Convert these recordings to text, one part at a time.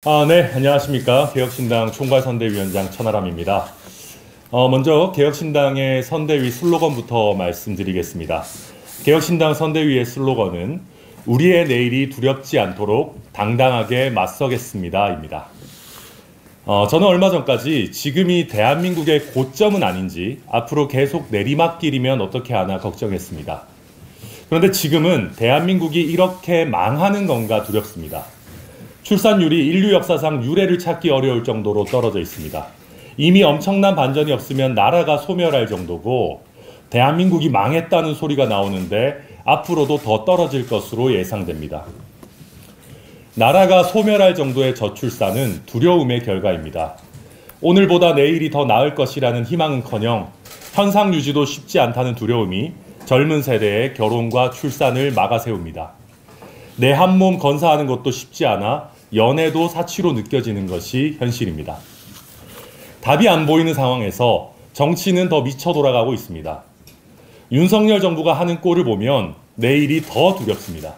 네, 안녕하십니까. 개혁신당 총괄선대위원장 천하람입니다. 먼저 개혁신당의 선대위 슬로건부터 말씀드리겠습니다. 개혁신당 선대위의 슬로건은 우리의 내일이 두렵지 않도록 당당하게 맞서겠습니다 입니다. 저는 얼마 전까지 지금이 대한민국의 고점은 아닌지 앞으로 계속 내리막길이면 어떻게 하나 걱정했습니다. 그런데 지금은 대한민국이 이렇게 망하는 건가 두렵습니다. 출산율이 인류 역사상 유례를 찾기 어려울 정도로 떨어져 있습니다. 이미 엄청난 반전이 없으면 나라가 소멸할 정도고 대한민국이 망했다는 소리가 나오는데 앞으로도 더 떨어질 것으로 예상됩니다. 나라가 소멸할 정도의 저출산은 두려움의 결과입니다. 오늘보다 내일이 더 나을 것이라는 희망은커녕 현상 유지도 쉽지 않다는 두려움이 젊은 세대의 결혼과 출산을 막아세웁니다. 내 한 몸 건사하는 것도 쉽지 않아 연애도 사치로 느껴지는 것이 현실입니다. 답이 안 보이는 상황에서 정치는 더 미쳐 돌아가고 있습니다. 윤석열 정부가 하는 꼴을 보면 내일이 더 두렵습니다.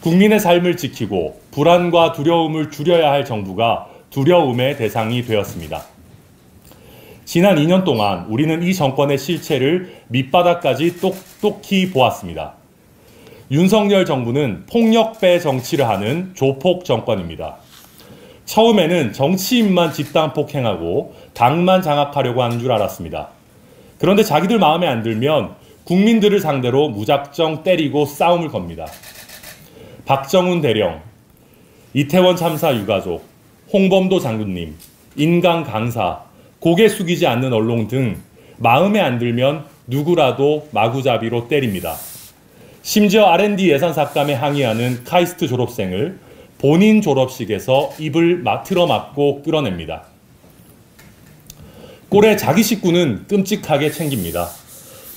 국민의 삶을 지키고 불안과 두려움을 줄여야 할 정부가 두려움의 대상이 되었습니다. 지난 2년 동안 우리는 이 정권의 실체를 밑바닥까지 똑똑히 보았습니다. 윤석열 정부는 폭력배 정치를 하는 조폭 정권입니다. 처음에는 정치인만 집단 폭행하고 당만 장악하려고 하는 줄 알았습니다. 그런데 자기들 마음에 안 들면 국민들을 상대로 무작정 때리고 싸움을 겁니다. 박정훈 대령, 이태원 참사 유가족, 홍범도 장군님, 인강 강사, 고개 숙이지 않는 언론 등 마음에 안 들면 누구라도 마구잡이로 때립니다. 심지어 R&D 예산 삭감에 항의하는 카이스트 졸업생을 본인 졸업식에서 입을 틀어막고 끌어냅니다. 꼴에 자기 식구는 끔찍하게 챙깁니다.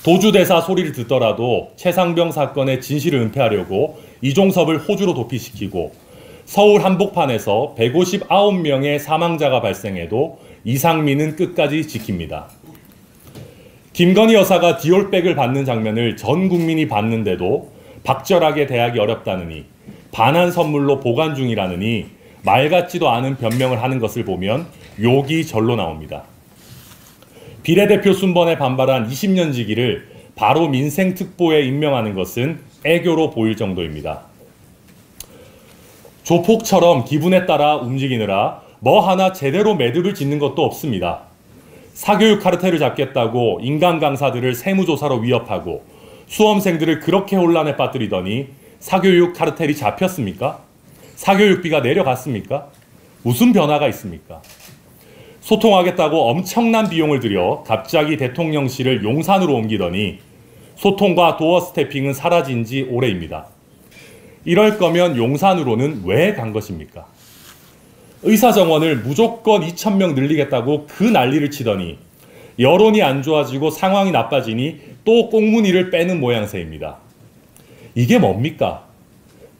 도주대사 소리를 듣더라도 최상병 사건의 진실을 은폐하려고 이종섭을 호주로 도피시키고 서울 한복판에서 159명의 사망자가 발생해도 이상민은 끝까지 지킵니다. 김건희 여사가 디올백을 받는 장면을 전 국민이 봤는데도 박절하게 대하기 어렵다느니 반환 선물로 보관 중이라느니 말 같지도 않은 변명을 하는 것을 보면 욕이 절로 나옵니다. 비례대표 순번에 반발한 20년 지기를 바로 민생특보에 임명하는 것은 애교로 보일 정도입니다. 조폭처럼 기분에 따라 움직이느라 뭐 하나 제대로 매듭을 짓는 것도 없습니다. 사교육 카르텔을 잡겠다고 인간 강사들을 세무조사로 위협하고 수험생들을 그렇게 혼란에 빠뜨리더니 사교육 카르텔이 잡혔습니까? 사교육비가 내려갔습니까? 무슨 변화가 있습니까? 소통하겠다고 엄청난 비용을 들여 갑자기 대통령실을 용산으로 옮기더니 소통과 도어 스태핑은 사라진 지 오래입니다. 이럴 거면 용산으로는 왜 간 것입니까? 의사 정원을 무조건 2,000명 늘리겠다고 그 난리를 치더니 여론이 안 좋아지고 상황이 나빠지니 또 꽁무니를 빼는 모양새입니다. 이게 뭡니까?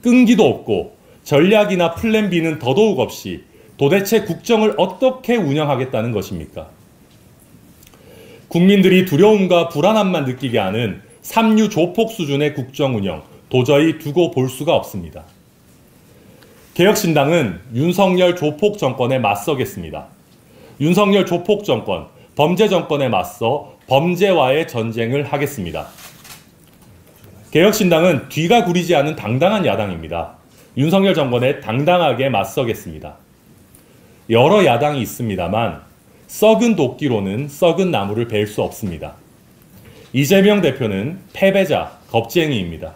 끈기도 없고 전략이나 플랜 B는 더더욱 없이 도대체 국정을 어떻게 운영하겠다는 것입니까? 국민들이 두려움과 불안함만 느끼게 하는 삼류 조폭 수준의 국정 운영 도저히 두고 볼 수가 없습니다. 개혁신당은 윤석열 조폭 정권에 맞서겠습니다. 윤석열 조폭 정권, 범죄 정권에 맞서 범죄와의 전쟁을 하겠습니다. 개혁신당은 뒤가 구리지 않은 당당한 야당입니다. 윤석열 정권에 당당하게 맞서겠습니다. 여러 야당이 있습니다만 썩은 도끼로는 썩은 나무를 벨 수 없습니다. 이재명 대표는 패배자, 겁쟁이입니다.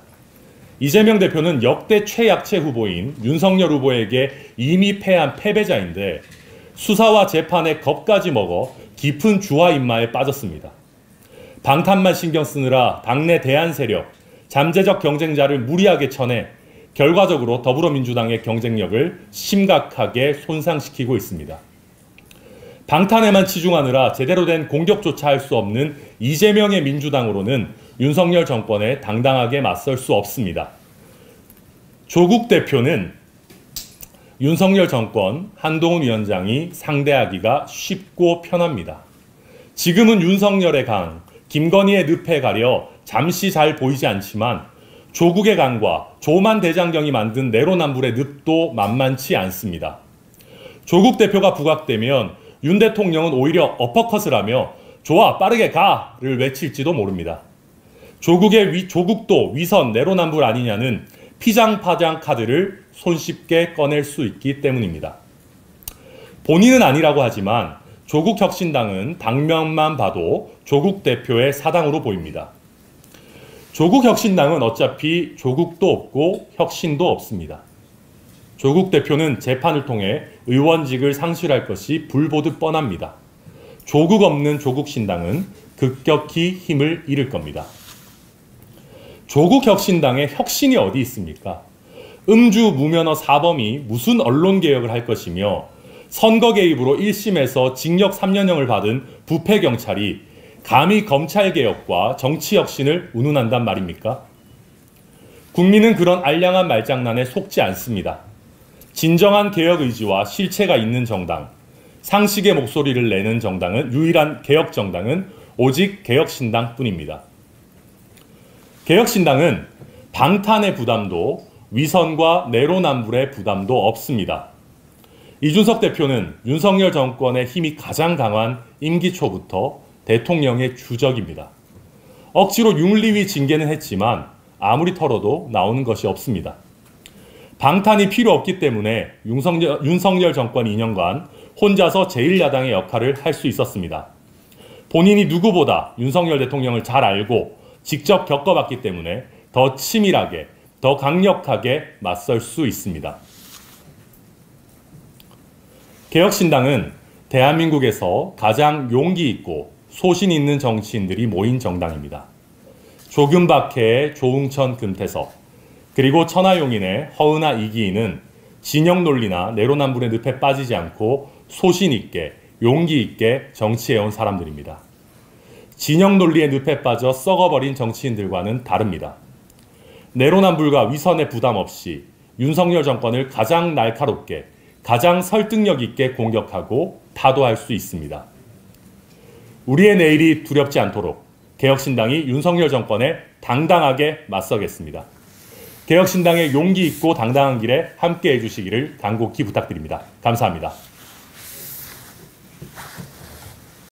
이재명 대표는 역대 최약체 후보인 윤석열 후보에게 이미 패한 패배자인데 수사와 재판에 겁까지 먹어 깊은 주화 인마에 빠졌습니다. 방탄만 신경 쓰느라 당내 대안 세력, 잠재적 경쟁자를 무리하게 쳐내 결과적으로 더불어민주당의 경쟁력을 심각하게 손상시키고 있습니다. 방탄에만 치중하느라 제대로 된 공격조차 할 수 없는 이재명의 민주당으로는 윤석열 정권에 당당하게 맞설 수 없습니다. 조국 대표는 윤석열 정권, 한동훈 위원장이 상대하기가 쉽고 편합니다. 지금은 윤석열의 강, 김건희의 늪에 가려 잠시 잘 보이지 않지만 조국의 강과 조만 대장경이 만든 내로남불의 늪도 만만치 않습니다. 조국 대표가 부각되면 윤 대통령은 오히려 어퍼컷을 하며 좋아 빠르게 가를 외칠지도 모릅니다. 조국도 위선 내로남불 아니냐는 피장파장 카드를 손쉽게 꺼낼 수 있기 때문입니다. 본인은 아니라고 하지만 조국 혁신당은 당면만 봐도 조국 대표의 사당으로 보입니다. 조국 혁신당은 어차피 조국도 없고 혁신도 없습니다. 조국 대표는 재판을 통해 의원직을 상실할 것이 불보듯 뻔합니다. 조국 없는 조국 신당은 급격히 힘을 잃을 겁니다. 조국 혁신당의 혁신이 어디 있습니까? 음주 무면허 사범이 무슨 언론개혁을 할 것이며 선거 개입으로 1심에서 징역 3년형을 받은 부패경찰이 감히 검찰개혁과 정치혁신을 운운한단 말입니까? 국민은 그런 알량한 말장난에 속지 않습니다. 진정한 개혁 의지와 실체가 있는 정당, 상식의 목소리를 내는 정당은 유일한 개혁정당은 오직 개혁신당뿐입니다. 개혁신당은 방탄의 부담도 위선과 내로남불의 부담도 없습니다. 이준석 대표는 윤석열 정권의 힘이 가장 강한 임기 초부터 대통령의 주적입니다. 억지로 윤리위 징계는 했지만 아무리 털어도 나오는 것이 없습니다. 방탄이 필요 없기 때문에 윤석열 정권 2년간 혼자서 제1야당의 역할을 할 수 있었습니다. 본인이 누구보다 윤석열 대통령을 잘 알고 직접 겪어봤기 때문에 더 치밀하게, 더 강력하게 맞설 수 있습니다. 개혁신당은 대한민국에서 가장 용기 있고 소신 있는 정치인들이 모인 정당입니다. 조금박해의 조응천 금태섭, 그리고 천하용인의 허은하 이기인은 진영 논리나 내로남불의 늪에 빠지지 않고 소신 있게, 용기 있게 정치해온 사람들입니다. 진영 논리의 늪에 빠져 썩어버린 정치인들과는 다릅니다. 내로남불과 위선의 부담 없이 윤석열 정권을 가장 날카롭게, 가장 설득력 있게 공격하고 타도할 수 있습니다. 우리의 내일이 두렵지 않도록 개혁신당이 윤석열 정권에 당당하게 맞서겠습니다. 개혁신당의 용기 있고 당당한 길에 함께해 주시기를 간곡히 부탁드립니다. 감사합니다.